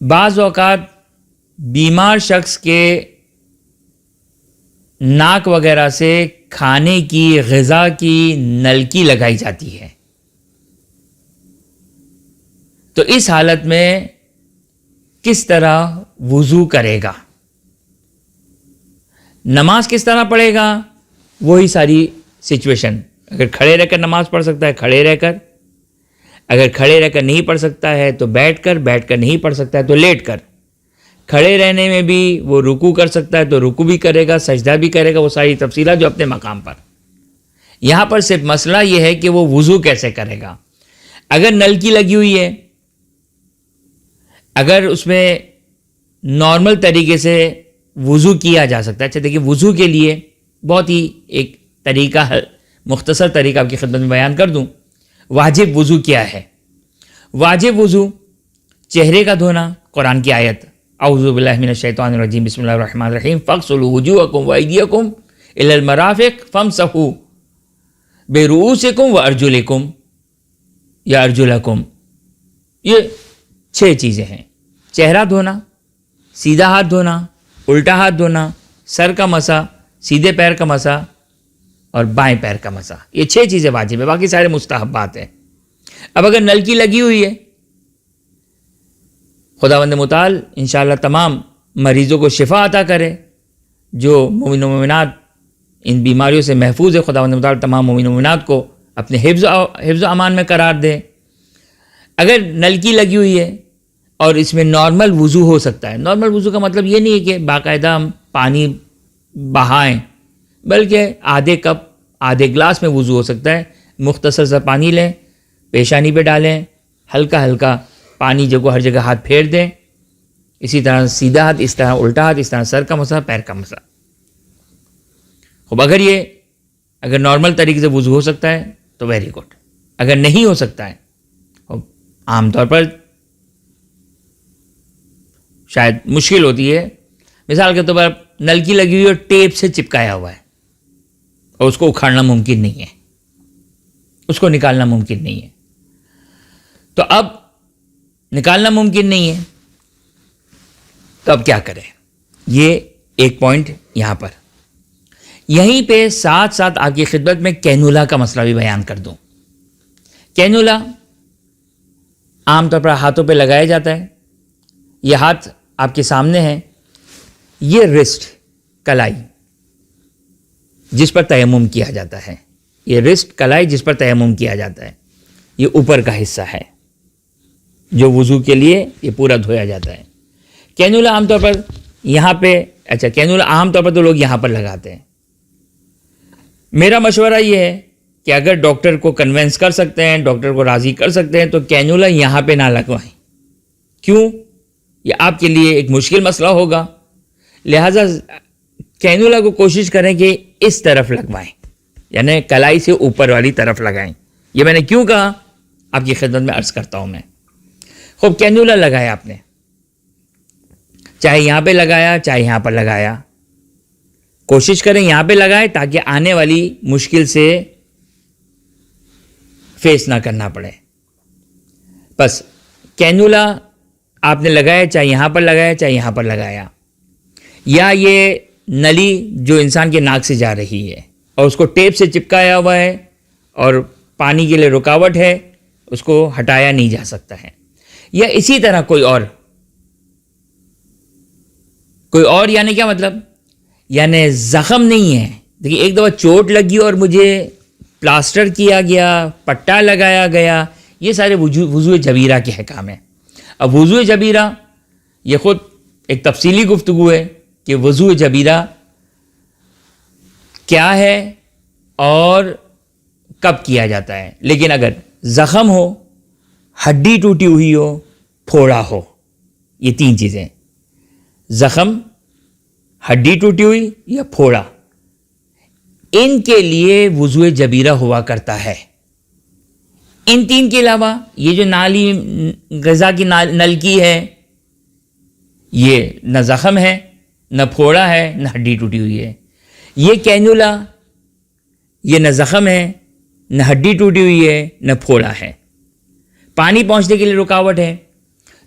بعض اوقات بیمار شخص کے ناک وغیرہ سے کھانے کی غذا کی نلکی لگائی جاتی ہے، تو اس حالت میں کس طرح وضو کرے گا، نماز کس طرح پڑھے گا، وہی ساری سچویشن. اگر کھڑے رہ کر نماز پڑھ سکتا ہے کھڑے رہ کر، اگر کھڑے رہ کر نہیں پڑھ سکتا ہے تو بیٹھ کر نہیں پڑھ سکتا ہے تو لیٹ کر. کھڑے رہنے میں بھی وہ رکوع کر سکتا ہے تو رکوع بھی کرے گا، سجدہ بھی کرے گا، وہ ساری تفصیلات جو اپنے مقام پر. یہاں پر صرف مسئلہ یہ ہے کہ وہ وضو کیسے کرے گا. اگر نلکی لگی ہوئی ہے، اگر اس میں نارمل طریقے سے وضو کیا جا سکتا ہے. اچھا دیکھیے، وضو کے لیے بہت ہی ایک طریقہ، مختصر طریقہ آپ کی خدمت میں بیان کر دوں. واجب وضو کیا ہے؟ واجب وضو چہرے کا دھونا. قرآن کی آیت اعوذ باللہ من الشیطان الرجیم بسم اللہ الرحمن الرحیم فاغسلوا وجوہکم وایدیکم الی المرافق فامسحوا برؤوسکم وارجلکم یا ارجلکم. یہ 6 چیزیں ہیں. چہرہ دھونا، سیدھا ہاتھ دھونا، الٹا ہاتھ دھونا، سر کا مسح، سیدھے پیر کا مسح اور بائیں پیر کا مسح. یہ 6 چیزیں واجب ہے، باقی سارے مستحبات ہیں. اب اگر نلکی لگی ہوئی ہے، خداوند متعال انشاءاللہ تمام مریضوں کو شفا عطا کرے. جو مومن و مومنات ان بیماریوں سے محفوظ ہے، خداوند متعال تمام مومن و مومنات کو اپنے حفظ و امان میں قرار دے. اگر نلکی لگی ہوئی ہے اور اس میں نارمل وضو ہو سکتا ہے. نارمل وضو کا مطلب یہ نہیں ہے کہ باقاعدہ ہم پانی بہائیں، بلکہ آدھے کپ آدھے گلاس میں وضو ہو سکتا ہے. مختصر سا پانی لیں، پیشانی پہ ڈالیں، ہلکا ہلکا پانی جو ہر جگہ ہاتھ پھیر دیں. اسی طرح سیدھا ہاتھ، اس طرح الٹا ہاتھ، اس طرح سر کا مسح، پیر کا مسح. خب اگر نارمل طریقے سے وضو ہو سکتا ہے تو ویری گڈ. اگر نہیں ہو سکتا ہے، عام طور پر شاید مشکل ہوتی ہے. مثال کے طور پر نلکی لگی ہوئی اور ٹیپ سے چپکایا ہوا ہے اور اس کو اکھاڑنا ممکن نہیں ہے، اس کو نکالنا ممکن نہیں ہے. تو اب نکالنا ممکن نہیں ہے تو اب کیا کریں؟ یہ ایک پوائنٹ یہاں پر. یہیں پہ ساتھ ساتھ آپ کی خدمت میں کینولا کا مسئلہ بھی بیان کر دوں. کینولا عام طور پر ہاتھوں پہ لگایا جاتا ہے. یہ ہاتھ آپ کے سامنے ہے، یہ رسٹ کلائی جس پر تیمم کیا جاتا ہے، یہ رسٹ کلائی جس پر تیمم کیا جاتا ہے، یہ اوپر کا حصہ ہے جو وضو کے لیے یہ پورا دھویا جاتا ہے. کینولا عام طور پر یہاں پہ، اچھا کینولا عام طور پر تو لوگ یہاں پر لگاتے ہیں. میرا مشورہ یہ ہے کہ اگر ڈاکٹر کو کنونس کر سکتے ہیں، ڈاکٹر کو راضی کر سکتے ہیں، تو کینولا یہاں پہ نہ لگوائیں. کیوں؟ یہ آپ کے لیے ایک مشکل مسئلہ ہوگا. لہٰذا کینولا کو کوشش کریں کہ اس طرف لگوائیں، یعنی کلائی سے اوپر والی طرف لگائیں. یہ میں نے کیوں کہا آپ کی خدمت میں عرض کرتا ہوں میں. خوب کینولا لگایا آپ نے، چاہے یہاں پہ لگایا چاہے یہاں پر لگایا، کوشش کریں یہاں پہ لگائیں تاکہ آنے والی مشکل سے فیس نہ کرنا پڑے. بس کینولا آپ نے لگایا، چاہے یہاں پر لگایا چاہے یہاں پر لگایا، یا یہ نلی جو انسان کے ناک سے جا رہی ہے اور اس کو ٹیپ سے چپکایا ہوا ہے اور پانی کے لیے رکاوٹ ہے، اس کو ہٹایا نہیں جا سکتا ہے، یا اسی طرح کوئی اور یعنی کیا مطلب؟ یعنی زخم نہیں ہے. دیکھیے ایک دفعہ چوٹ لگی اور مجھے پلاسٹر کیا گیا، پٹا لگایا گیا، یہ سارے وضو جبیرہ کے احکام ہیں. اب وضو جبیرہ یہ خود ایک تفصیلی گفتگو ہے کہ وضو جبیرہ کیا ہے اور کب کیا جاتا ہے. لیکن اگر زخم ہو، ہڈی ٹوٹی ہوئی ہو، پھوڑا ہو، یہ 3 چیزیں، زخم، ہڈی ٹوٹی ہوئی یا پھوڑا، ان کے لیے وضو جبیرہ ہوا کرتا ہے. ان 3 کے علاوہ یہ جو نالی غذا کی نلکی ہے، یہ نہ زخم ہے، نہ پھوڑا ہے، نہ ہڈی ٹوٹی ہوئی ہے. یہ کینولا، یہ نہ زخم ہے، نہ ہڈی ٹوٹی ہوئی ہے، نہ پھوڑا ہے، پانی پہنچنے کے لیے رکاوٹ ہے.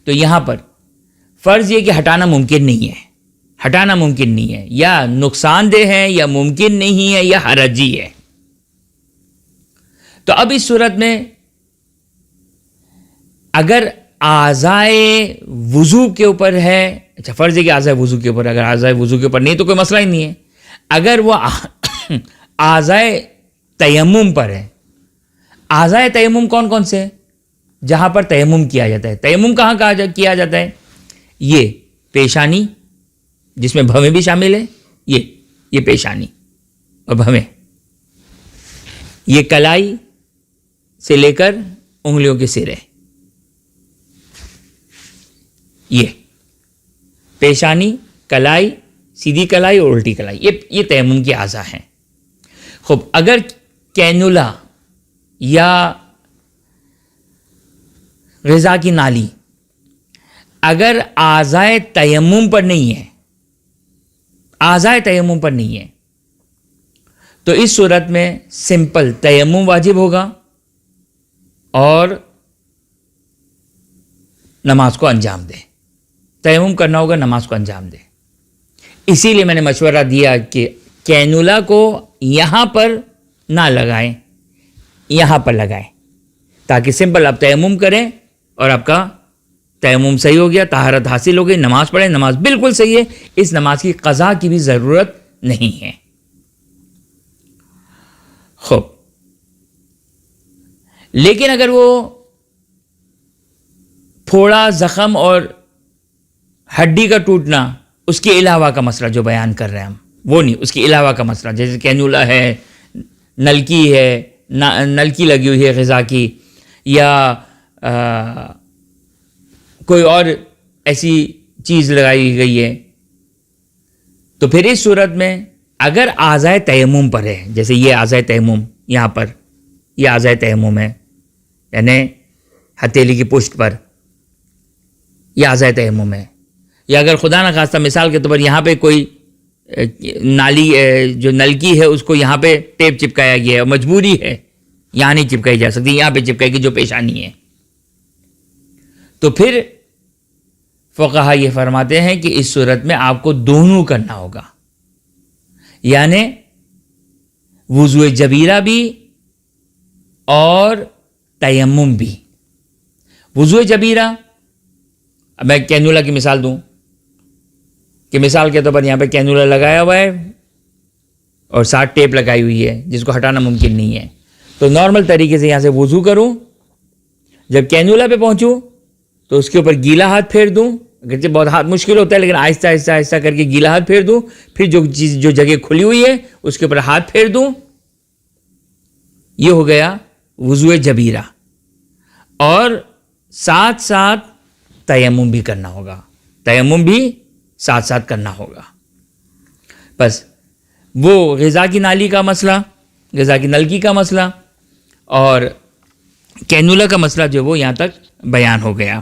تو یہاں پر فرض یہ کہ ہٹانا ممکن نہیں ہے، ہٹانا ممکن نہیں ہے، یا نقصان دہ ہے، یا ممکن نہیں ہے، یا حرجی ہے. تو اب اس صورت میں اگر اعضائے وضو کے اوپر ہے، اچھا فرض ہے کہ اعضائے وضو کے اوپر، اگر اعضائے وضو کے اوپر نہیں تو کوئی مسئلہ ہی نہیں ہے. اگر وہ اعضائے تیمم پر ہے، اعضائے تیمم کون کون سے ہیں؟ جہاں پر تیمم کیا جاتا ہے. تیمم کہاں کیا جاتا ہے؟ یہ پیشانی، جس میں بھویں بھی شامل ہے، یہ پیشانی اور بھویں، یہ کلائی سے لے کر انگلیوں کے سرے، یہ پیشانی، کلائی، سیدھی کلائی اور الٹی کلائی، یہ تیمم کے اعضاء ہیں. خوب، اگر کینولا یا غذا کی نالی اگر اعضائے تیمم پر نہیں ہے، اعضائے تیمم پر نہیں ہے، تو اس صورت میں سمپل تیمم واجب ہوگا اور نماز کو انجام دے. تیمم کرنا ہوگا، نماز کو انجام دے. اسی لیے میں نے مشورہ دیا کہ کینولا کو یہاں پر نہ لگائیں، یہاں پر لگائیں، تاکہ سمپل آپ تیمم کریں اور آپ کا تیمم صحیح ہو گیا، طہارت حاصل ہو گئی، نماز پڑھیں، نماز بالکل صحیح ہے. اس نماز کی قضا کی بھی ضرورت نہیں ہے. خوب، لیکن اگر وہ پھوڑا، زخم اور ہڈی کا ٹوٹنا، اس کے علاوہ کا مسئلہ جو بیان کر رہے ہیں ہم، وہ نہیں، اس کے علاوہ کا مسئلہ، جیسے کینولا ہے، نلکی ہے، نلکی لگی ہوئی ہے غذا کی، یا کوئی اور ایسی چیز لگائی گئی ہے، تو پھر اس صورت میں اگر اعضائے تیمم پر ہے، جیسے یہ اعضائے تیمم، یہاں پر یہ اعضائے تیمم ہے، یعنی ہتھیلی کی پشت پر یہ اعضائے تیمم ہے، یا اگر خدا نخواستہ مثال کے طور پر یہاں پہ کوئی نالی جو نلکی ہے اس کو یہاں پہ ٹیپ چپکایا گیا ہے اور مجبوری ہے، یہاں نہیں چپکائی جا سکتی، یہاں پہ چپکائے گی جو پیشانی ہے، تو پھر فقہا یہ فرماتے ہیں کہ اس صورت میں آپ کو دونوں کرنا ہوگا، یعنی وضو جبیرہ بھی اور تیمم بھی. وضو جبیرہ، اب میں کینولا کی مثال دوں کہ مثال کے طور پر یہاں پہ کینولا لگایا ہوا ہے اور ساتھ ٹیپ لگائی ہوئی ہے جس کو ہٹانا ممکن نہیں ہے، تو نارمل طریقے سے یہاں سے وضو کروں، جب کینولا پہ پہنچوں تو اس کے اوپر گیلا ہاتھ پھیر دوں، اگرچہ بہت ہاتھ مشکل ہوتا ہے لیکن آہستہ آہستہ آہستہ کر کے گیلا ہاتھ پھیر دوں، پھر جو جگہ کھلی ہوئی ہے اس کے اوپر ہاتھ پھیر دوں. یہ ہو گیا وضو جبیرہ، اور ساتھ ساتھ تیمم بھی کرنا ہوگا، تیمم بھی ساتھ ساتھ کرنا ہوگا. بس وہ غذا کی نالی کا مسئلہ، غذا کی نلکی کا مسئلہ اور کینولا کا مسئلہ جو وہ یہاں تک بیان ہو گیا.